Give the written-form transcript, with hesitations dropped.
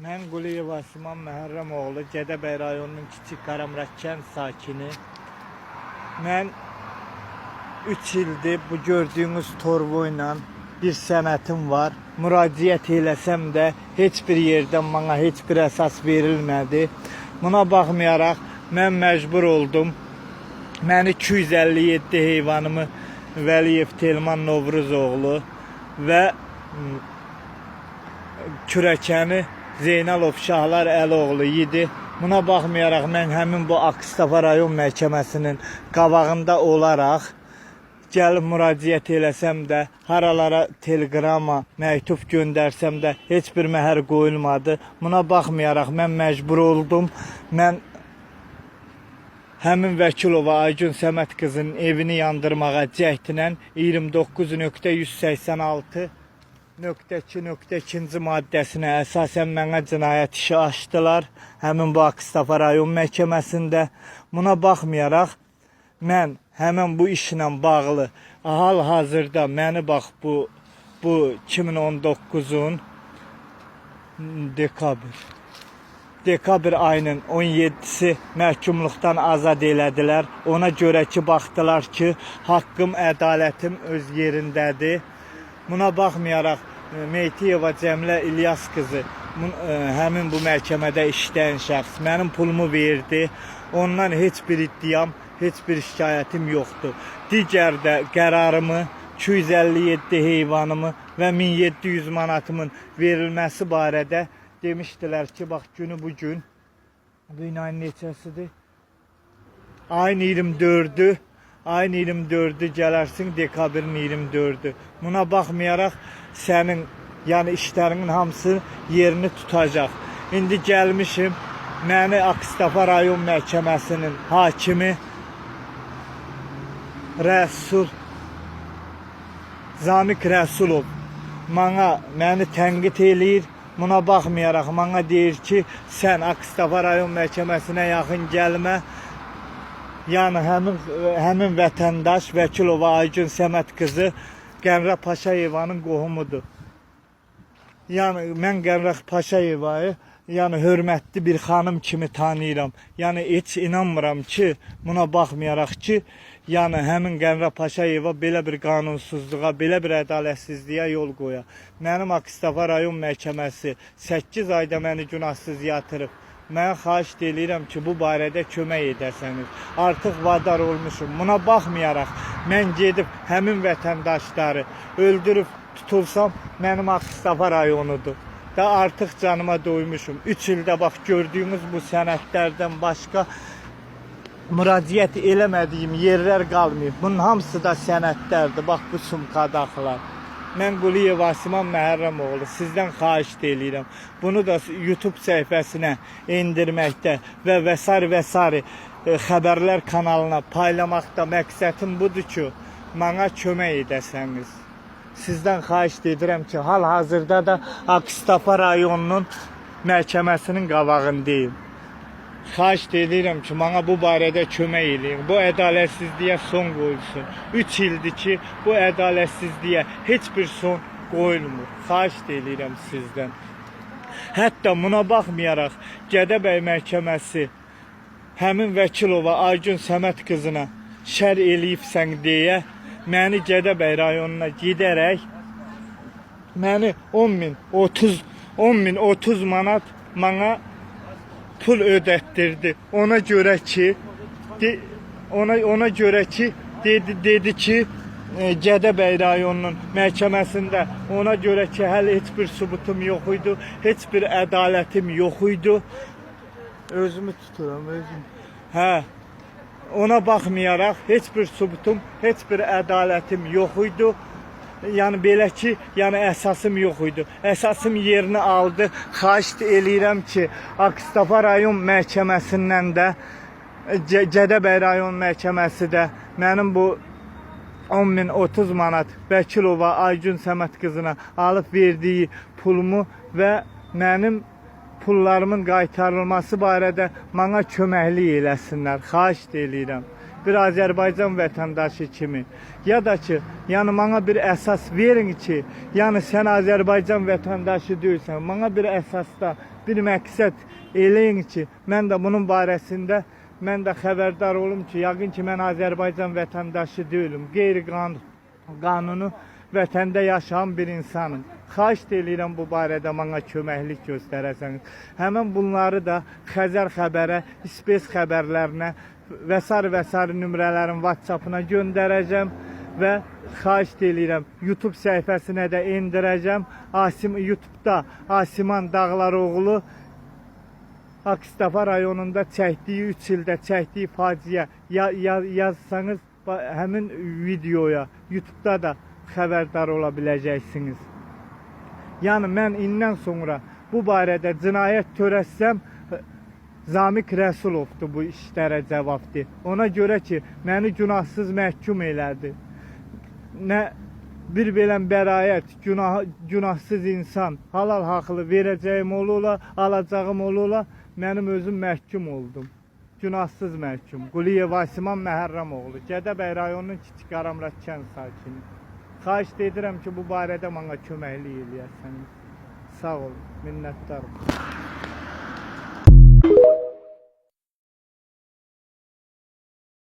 Mən Quliyev Asiman Məhərrəmoğlu, Gədəbəy rayonunun Kiçik Qaramraq kənd sakini. Mən 3 ildir bu gördüyünüz torvo ilə bir sənətim var. Müraciət eləsəm də heç bir yerdən bana heç bir əsas verilmədi. Buna baxmayaraq mən məcbur oldum. Mən 257 heyvanımı Vəliyev Telman Novruzoğlu və kürəkəni Zeynalov Şahlar Əloğlu idi. Buna baxmayaraq mən həmin bu Akstafa rayon məhkəməsinin qabağında olaraq gəlib müraciət eləsəm də, haralara telegrama, məktub göndərsəm də heç bir məhər qoyulmadı. Buna baxmayaraq mən məcbur oldum. Mən həmin Vəkilova Aygün Səməd qızının evini yandırmağa cəhdlə 29.186.2.2 maddəsinə əsasən mənə cinayət işi açdılar. Həmin bu Akstafa rayon məhkəməsində. Buna baxmayaraq mən həmin bu işlə bağlı hal-hazırda məni bax bu 2019-un dekabr ayının 17-si məhkumluqdan azad elədilər. Ona görə ki, baxdılar ki, haqqım, ədalətim öz yerindədir. Buna baxmayaraq Meytiyeva Cəmilə İlyas qızı həmin bu məhkəmədə işləyən şəxs mənim pulumu verdi. Ondan heç bir iddiam, heç bir şikayətim yoxdur. Digər də qərarımı, 257 heyvanımı və 1700 manatımın verilməsi barədə demişdilər ki, bax günü bugün, bu ayın neçəsidir? Ayın 24'ü. Ayın 24'ü gələrsin, dekabrın 24'ü. Buna baxmayaraq sənin yəni işlərinin hamısı yerini tutacaq. İndi gəlmişim, məni Akstafa rayon məhkəməsinin hakimi Zamik Rəsulov məni tənqid eləyir. Buna baxmayaraq bana deyir ki, sən Akstafa rayon məhkəməsinə yaxın gəlmə. Yəni həmin vətəndaş Vəkilova Aygün Səməd qızı Qəmrə Paşayevanın qohumudur. Yəni mən Qəmrə Paşayevayı hörmətli bir xanım kimi tanıyıram. Yəni heç inanmıram ki, buna baxmayaraq ki, həmin Qəmrə Paşayeva belə bir qanunsuzluğa, belə bir ədalətsizliyə yol qoya. Mənim Akstafa rayon məhkəməsi 8 ayda məni günahsız yatırıb. Mən xahiş edirəm ki, bu barədə kömək edəsəniz. Artıq vadar olmuşum. Buna baxmayaraq mən gedib həmin vətəndaşları öldürüb tutulsam mənim Akstafa rayonudur. Da artıq canıma doymuşum. 3 ildə bax gördüyünüz bu sənədlərdən başqa müraciət eləmədiyim yerlər qalmayıb. Bunun hamısı da sənədlərdir. Bax bu sumkadakılar. Mən Quliyev Asiman Məhərrəmoğlu sizdən xahiş edirəm. Bunu da YouTube səhifəsinə endirməkdə və vəsari xəbərlər kanalına paylamaqda məqsədim budur ki, bana kömək edəsəniz. Sizdən xahiş edirəm ki, hal-hazırda da Akstafa rayonunun məhkəməsinin qabağındayım. Xahiş edirəm ki, bana bu barədə kömək edin. Bu ədalətsizliyə son qoyulsun. 3 ildir ki, bu ədalətsizliyə heç bir son qoyulmur. Xahiş edirəm sizdən. Hətta buna baxmayaraq Gədəbəy məhkəməsi həmin Vəkilova Aygün Səməd qızına şər eləyibsən deyə məni Gədəbəy rayonuna gedərək məni 10.030 manat bana pul ödətdirdi. Ona görə ki dedi ki Gədəbəy rayonunun məhkəməsində ona görə ki hələ heç bir sübutum yox idi, heç bir ədalətim yox idi. Özümü tuturam, özüm. Ona baxmayaraq heç bir sübutum, heç bir ədalətim yox idi. Yəni belə ki, əsasım yox idi. Əsasım yerini aldı. Xahiş eləyirəm ki, Akstafa rayon məhkəməsindən də Gədəbəy rayon məhkəməsi də mənim bu 10.030 manat Vəkilova Aygün Səməd qızına alıb verdiyi pulumu və mənim pullarımın qaytarılması barədə bana köməklik eləsinlər. Xahiş eləyirəm. bir Azərbaycan vətəndaşı kimi, ya da ki, yəni bana bir əsas verin ki, yəni sən Azərbaycan vətəndaşı deyilsən, bana bir əsasda bir məqsəd eləyin ki, mən də bunun barəsində mən də xəbərdar olum ki, yəqin ki, mən Azərbaycan vətəndaşı deyiləm, qeyri-qanuni vətəndə yaşayan bir insanım. Xahiş edirəm bu barədə mənə köməklik göstərəsəniz. Həmin bunları da Xəzər xəbərə, İspes xəbərlərinə və s. nömrələrin WhatsApp-ına göndərəcəm və xahiş edirəm YouTube səhifəsinə də endirəcəm. YouTube-da Asiman Dağlaroğlu Akstafa rayonunda çəkdiyi 3 ildə çəkdiyi faciə yazsanız həmin videoya YouTube-da da xəbərdar ola biləcəksiniz. Yəni mən indən sonra bu barədə cinayət törətsəm Zamiq Rəsulovdur bu işlərə cavabdır. Ona görə ki, məni günahsız məhkum elədi. Nə bir belə bəraət, günahsız insan halal haqlı verəcəyim ola, alacağım ola, mənim özüm məhkum oldum. Günahsız məhkum. Quliyev Asiman Məhərrəmoğlu, Gədəbəy rayonunun Kiçik Qaramrat kənd sakini. Xahiş edirəm ki, bu barədə mənə köməklik eləyərsəniz. Sağ olun, minnətdarım.